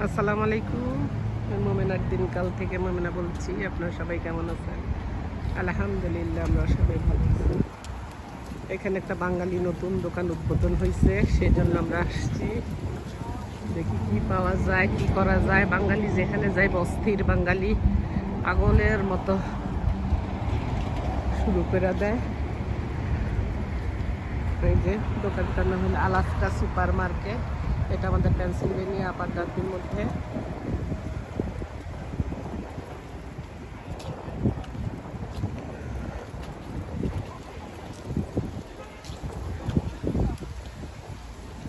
আসসালামু আলাইকুম। মোমেনার দিনকাল থেকে মোমেনা বলছি। আপনারা সবাই কেমন আছেন? আলহামদুলিল্লাহ, আমরা সবাই ভালো আছি। এখানে একটা বাঙালি নতুন দোকান উদ্বোধন হয়েছে, সেজন্য আমরা আসছি। দেখি কি পাওয়া যায়, কি করা যায়। বাঙালি যেখানে যায় অস্থির, বাঙালি পাগলের মতো শুরু করে দেয়। এই যে দোকানটার নাম হলো আলাস্কা সুপার মার্কেট। এটা আমাদের পেনসিলভেনিয়া আপাততের মধ্যে।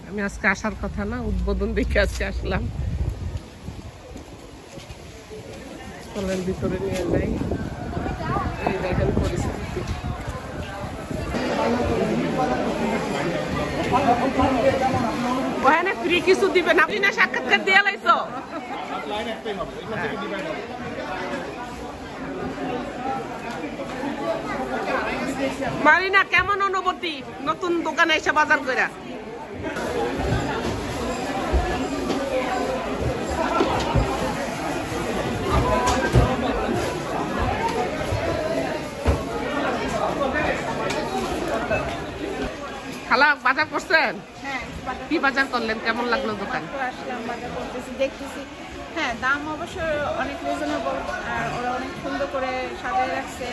আমি আজকে আসার কথা না, উদ্বোধন দেখে আজকে আসলাম। চলেন ভিতরে নিয়ে যাই। এই দেখেন পরিস্থিতি। ওখানে ফ্রি কিছু দিবেন আপনি না? সাক্ষাৎকার দিয়ে লাইছো? মারিনা, কেমন অনুভূতি নতুন দোকানে এসে বাজার করে? খালা বাজার করছেন? কি বাজার করলেন? কেমন লাগলো দোকান? আসলাম, বাজার করতেছি, দেখতেছি। হ্যাঁ, দাম অবশ্য অনেক রিজনেবল, আর ওরা অনেক সুন্দর করে সাজিয়ে রাখছে,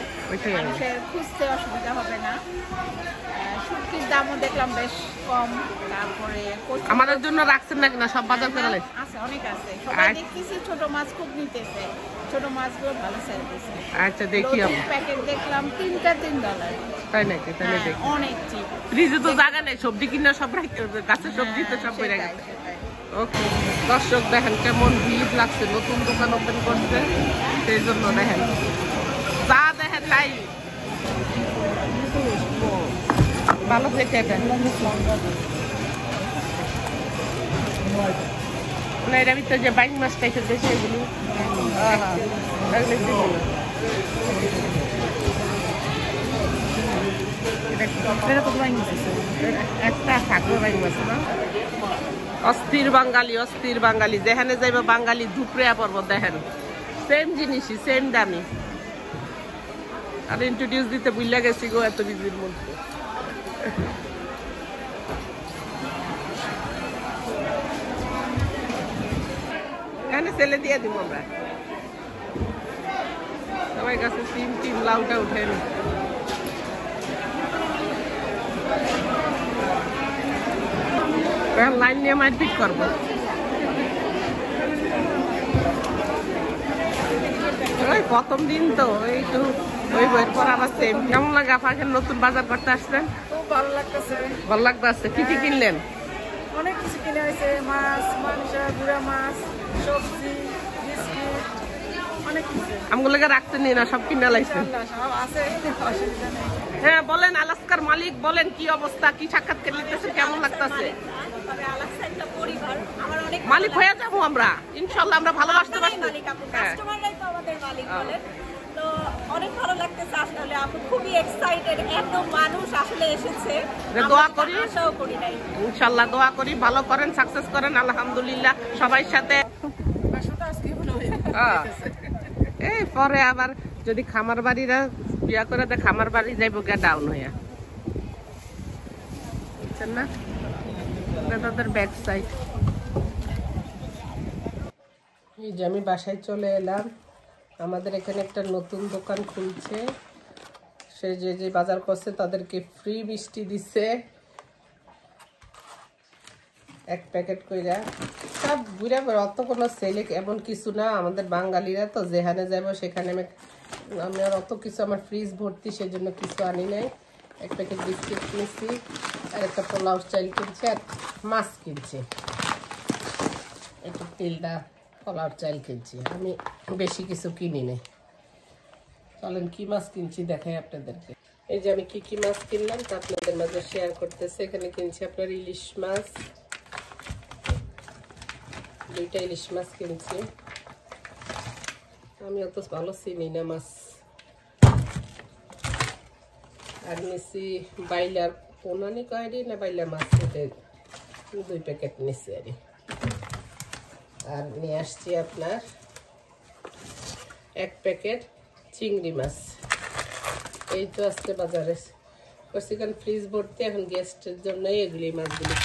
মানুষের খুঁজতে অসুবিধা হবে না। শুটকির দামও দেখলাম বেশ কম। তারপরে আমাদের জন্য রাখছেন নাকি না? সব বাজার করে আছে, অনেক আছে। সবাই দেখতেছি ছোট মাছ খুব নিতেছে, ছোট মাছগুলো ভালো সেল দিচ্ছে। আচ্ছা, দেখি। প্যাকেট দেখলাম $3 তাই নাকি? তাহলে দেখি। অনেক চিপ। ফ্রিজে তো জায়গা নেই, সবজি কিনা সব গাছের সবজি তো সব বেড়ে গেছে। ওকে দর্শক, দেখেন কেমন ভিড় লাগছে। নতুন দোকান ওপেন করছে, সেই জন্য দেখেন যা দেখেন তাই ভালো থেকে। এটা না, এর ভিতরে যে বাইক মাছ টাইপের দেশে এগুলো একটা ঠাকুর বাইক মাছ না। অস্থির বাঙালি, অস্থির বাঙালি, যেখানে যাইবা বাঙালি ধুপড়িয়া পড়ব। দেখেন সেম জিনিসই, সেম দামি। আর ইন্ট্রোডিউস দিতে বুঝলা গেছি গো এত বিজির মধ্যে। এখানে ছেলে দিয়ে দিব আমরা। সবাই কাছে সিম লাউটা উঠেন। লাইন নিয়ে মারপিট করবো। ওই প্রথম দিন তো একটু ওই বইয়ের পর আবার সেম। কেমন লাগে আপনাকে নতুন বাজার করতে আসছেন? খুব ভালো লাগতেছে। ভালো লাগতেছে। কি কি কিনলেন? অনেক কিছু কিনে হয়েছে, মাছ, মাংস, গুঁড়া মাছ, সবজি, বিস্কিট, অনেক কিছু। আমগুলো রাখতে নিয়ে না, সব কিনে লাইছেন? সব আছে, অসুবিধা নেই। হ্যাঁ বলেন, আলাস্কার মালিক বলেন, কি অবস্থা, কি সাক্ষাৎকার নিতেছে, কেমন লাগতেছে? মালিক হয়ে যাবো আমরা ইনশাল্লাহ, আমরা ভালোবাসতে পারবো। তো অনেক ভালো লাগতেছে আসলে, আপু খুবই এক্সাইটেড। এত মানুষ আসলে এসেছে, দোয়া করি, আশাও করি নাই। ইনশাল্লাহ দোয়া করি, ভালো করেন, সাকসেস করেন। আলহামদুলিল্লাহ সবাই সাথে। এই পরে আবার যদি খামার বাড়িরা বিয়া করে দেয়, খামার বাড়ি যাইব গিয়া ডাউন হইয়া, বুঝছেন না? তাদের ব্যাক সাইড। এই যে আমি বাসায় চলে এলাম। আমাদের এখানে একটা নতুন দোকান খুলছে। সে যে বাজার করছে তাদেরকে ফ্রি মিষ্টি দিচ্ছে, 1 প্যাকেট কইরা। সব ঘুরে অত কোনো সেলে এমন কিছু না। আমাদের বাঙালিরা তো যেখানে যাব সেখানে আমি আর অত কিছু, আমার ফ্রিজ ভর্তি, সেজন্য কিছু আনি নাই। 1 প্যাকেট বিস্কিট কিনছি, আর একটা পোলাও চাল কিনছি, আর মাছ কিনছি, একটু তেলটা পোলাও চাল কিনছি। আমি বেশি কিছু কিনি নাই। চলেন কি মাছ কিনছি দেখাই আপনাদেরকে। এই যে আমি কি মাছ কিনলাম তা আপনাদের মাঝে শেয়ার করতেছি। এখানে কিনছি আপনার ইলিশ মাছ, 2টা ইলিশ মাছ কিনছি। আমি অত ভালো চিনি না মাছ। আর নিচ্ছি বাইলার পোনানি কয়ডি না বাইলা মাছ, 2 প্যাকেট নিচ্ছি। আর আর নিয়ে আসছি আপনার 1 প্যাকেট চিংড়ি মাছ। এই তো আজকে বাজারে করছিলাম ফ্রিজ ভর্তি, এখন গেস্টের জন্য এগুলি মাছগুলি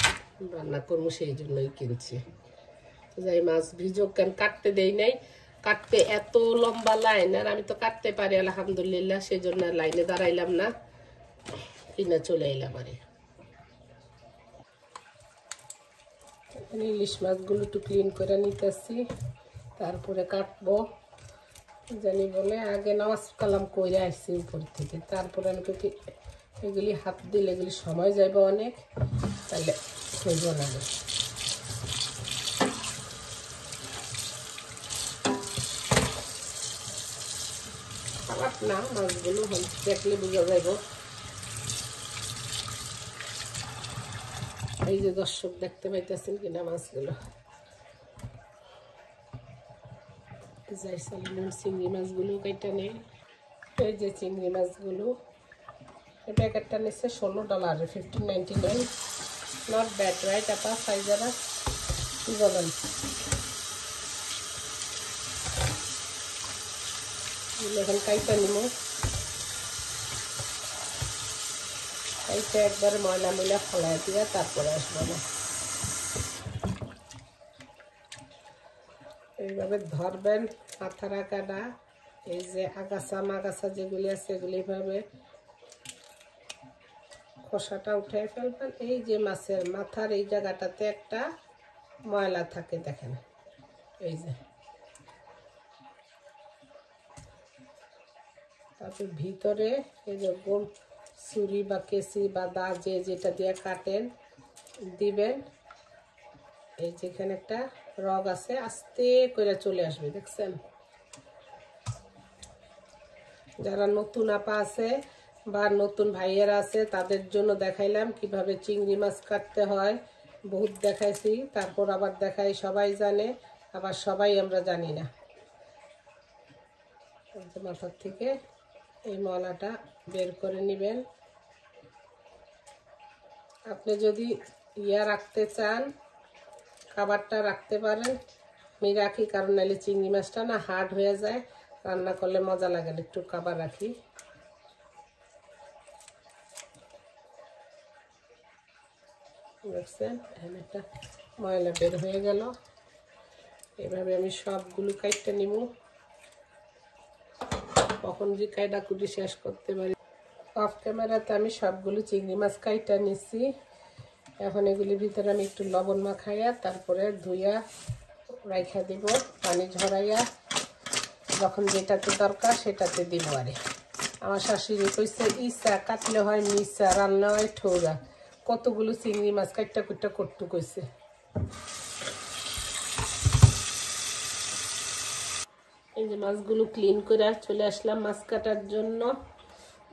রান্না করবো, সেই জন্যই কিনছি। যাই মাছ ভিজুক, কেন কাটতে দেই নাই, কাটতে এত লম্বা লাইন, আর আমি তো কাটতে পারি আলহামদুলিল্লাহ, সেই জন্য লাইনে দাঁড়াইলাম না, কিনে চলে এলাম। আরে ইলিশ মাছগুলো একটু ক্লিন করে নিতেছি, তারপরে কাটবো। জানি বলে আগে নামাজ কালাম করে আসছি উপর থেকে, তারপরে আমি কি এগুলি হাত দিলে এগুলি সময় যাবে অনেক, তাহলে হইব না। খারাপ না, মাছগুলো দেখলে বোঝা যাইব। এই যে দর্শক দেখতে পাইতেছেন কিনা মাছগুলো, যাই সালামের চিংড়ি মাছগুলো কেটে নেই। এই যে চিংড়ি মাছগুলো, এই প্যাকেটটা নিচ্ছে $16, $15.99। নট ব্যাড রাইট আপা? সাইজারা কি বলেন? এখন কাইটা নিব, কাইটা একবারে ময়লা ময়লা ফলাই দিয়ে তারপরে আসবো না। এইভাবে ধরবেন মাথার আগাটা, এই যে আগাছা মাগাছা যেগুলি আছে এগুলি ভাবে খোসাটা উঠে ফেলবেন। এই যে মাছের মাথার এই জায়গাটাতে একটা ময়লা থাকে, দেখেন এই যে। তারপর ভিতরে এই যে গোল ছুরি বা কেসি বা দা যে যেটা দিয়ে কাটেন দিবেন। এই যেখানে একটা রগ আছে, আস্তে করে চলে আসবে, দেখছেন? যারা নতুন আপা আছে বা নতুন ভাইয়েরা আছে তাদের জন্য দেখাইলাম কিভাবে চিংড়ি মাছ কাটতে হয়, বহুত দেখাইছি, তারপর আবার দেখাই, সবাই জানে আবার সবাই আমরা জানি না। মাথার থেকে এই ময়লাটা বের করে নেবেন। আপনি যদি রাখতে চান খাবারটা রাখতে পারেন, আমি রাখি, কারণ নাহলে চিংড়ি মাছটা না হার্ড হয়ে যায়, রান্না করলে মজা লাগে না, একটু খাবার রাখি। দেখছেন এখানে একটা ময়লা বের হয়ে গেল। এভাবে আমি সবগুলো কাইটটা নিব, কখন যে কাইটা কুটি শেষ করতে পারি। অফ ক্যামেরাতে আমি সবগুলো চিংড়ি মাছ কাইটা নিচ্ছি। এখন এগুলির ভিতরে আমি একটু লবণ মাখাইয়া তারপরে ধুইয়া রাইখা দিব, পানি ঝরাইয়া, যখন যেটাতে দরকার সেটাতে দিব। আরে আমার শাশুড়ি কইছে ইচ্ছা কাটলে হয় মিশা, রান্না হয় ঠোরা, কতগুলো চিংড়ি মাছ কাটটা কুটটা করতে কইছে। এই যে মাছগুলো ক্লিন করে চলে আসলাম মাছ কাটার জন্য।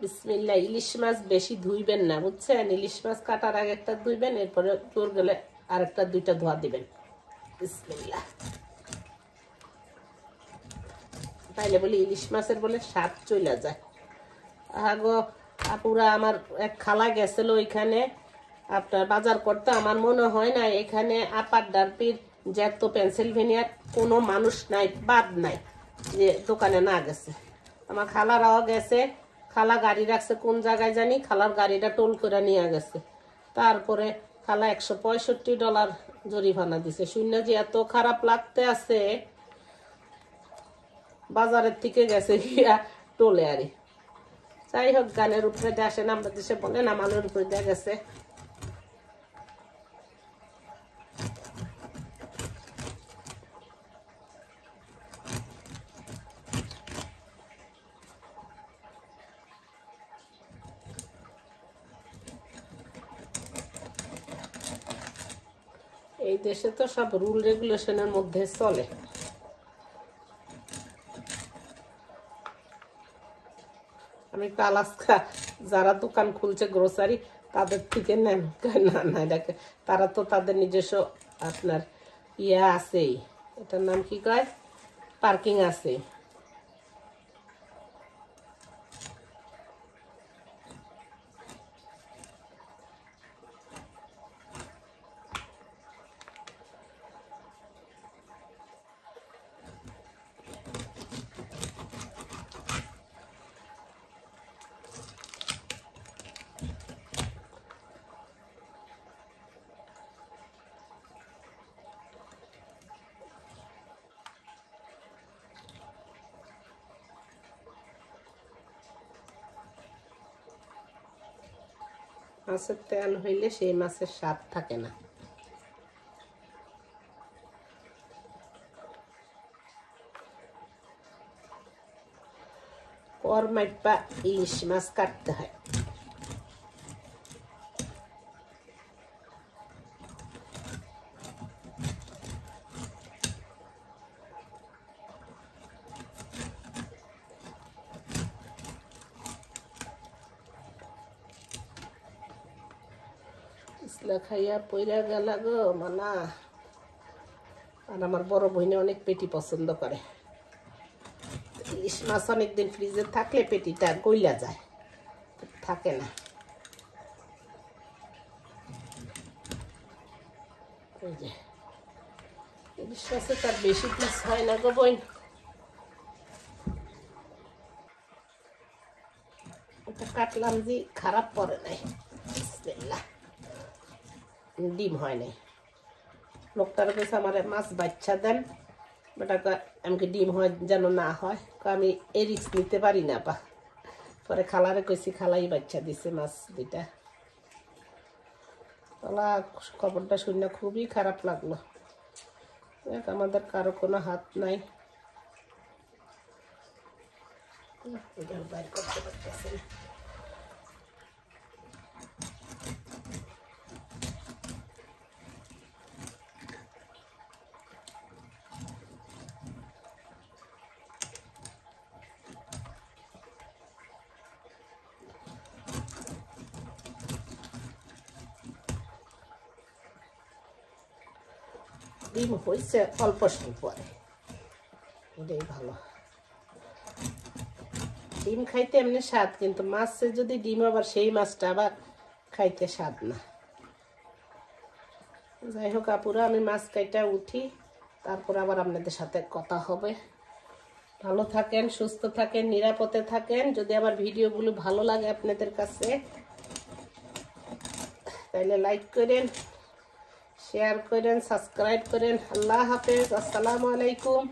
বিসমিল্লাহ। ইলিশ মাছ বেশি ধুইবেন না, বুঝছেন? ইলিশ মাছ কাটার আগে একটা ধুইবেন, এরপরে চোর গেলে আরেকটা দুইটা ধোয়া দিবেন। বিসমিল্লাহ। তাইলে বলি ইলিশ মাছের বলে স্বাদ চলে যায়। আগো আপুরা আমার এক খালা গেছিল ওইখানে আপনার বাজার করতে, আমার মনে হয় না এখানে আপার ডারপির যত পেনসিলভেনিয়ার কোনো মানুষ নাই, বাদ নাই যে দোকানে না গেছে। আমার খালারাও গেছে, খালা গাড়ি রাখছে কোন জায়গায় জানি, খালার গাড়িটা টোল করে নিয়ে গেছে। তারপরে খালা $165 জরিমানা দিছে। শূন্য যে এত খারাপ লাগতে আছে, বাজারের থেকে গেছে গিয়া টোলে। আরে যাই হোক, গানের উপরে দিয়ে আসেন, আমরা দেশে বলে না মালের উপরে দিয়ে গেছে। এই দেশে তো সব রুল রেগুলেশনের মধ্যে চলে। আমি তো আলাস্কা যারা দোকান খুলছে গ্রোসারি তাদের থেকে নেন না, না এটাকে তারা তো তাদের নিজস্ব আপনার আছেই, এটার নাম কি কয়, পার্কিং আছে। মাছের তেল হইলে সেই মাছের স্বাদ থাকে না। করমাইপা ইলিশ মাছ কাটতে হয়। ইসলা খাইয়া পইরা গেল গো মানা। আর আমার বড় বোনে অনেক পেটি পছন্দ করে। ইলিশ মাছ অনেকদিন ফ্রিজে থাকলে পেটিটা গইলা যায়, থাকে না। এই যে ইলিশ মাছে তার বেশি পিস হয় না গো বোন। এটা কাটলাম যে খারাপ পড়ে নাই, বিসমিল্লাহ। ডিম হয় নাই। লোকটার কাছে আমার মাছ বাচ্চা দেন, বেটা আমাকে ডিম হয় যেন না হয়, আমি এই রিস্ক নিতে পারি না পা। পরে খালারে কইছি, খালাই বাচ্চা দিছে মাছ দুইটা। ওলা খবরটা শুনে খুবই খারাপ লাগলো। আমাদের কারো কোনো হাত নাই, বাইর করতে পারতেছে না। ডিম হয়েছে অল্প সময় পরে, এটাই ভালো। ডিম খাইতে এমনি স্বাদ, কিন্তু মাছে যদি ডিম আবার সেই মাছটা আবার খাইতে স্বাদ না। যাই হোক আপুরা, আমি মাছ কাইটা উঠি, তারপর আবার আপনাদের সাথে কথা হবে। ভালো থাকেন, সুস্থ থাকেন, নিরাপদে থাকেন। যদি আমার ভিডিওগুলো ভালো লাগে আপনাদের কাছে, তাহলে লাইক করেন, শেয়ার করেন, সাবস্ক্রাইব করেন। আল্লাহ হাফেজ, আসসালামু আলাইকুম।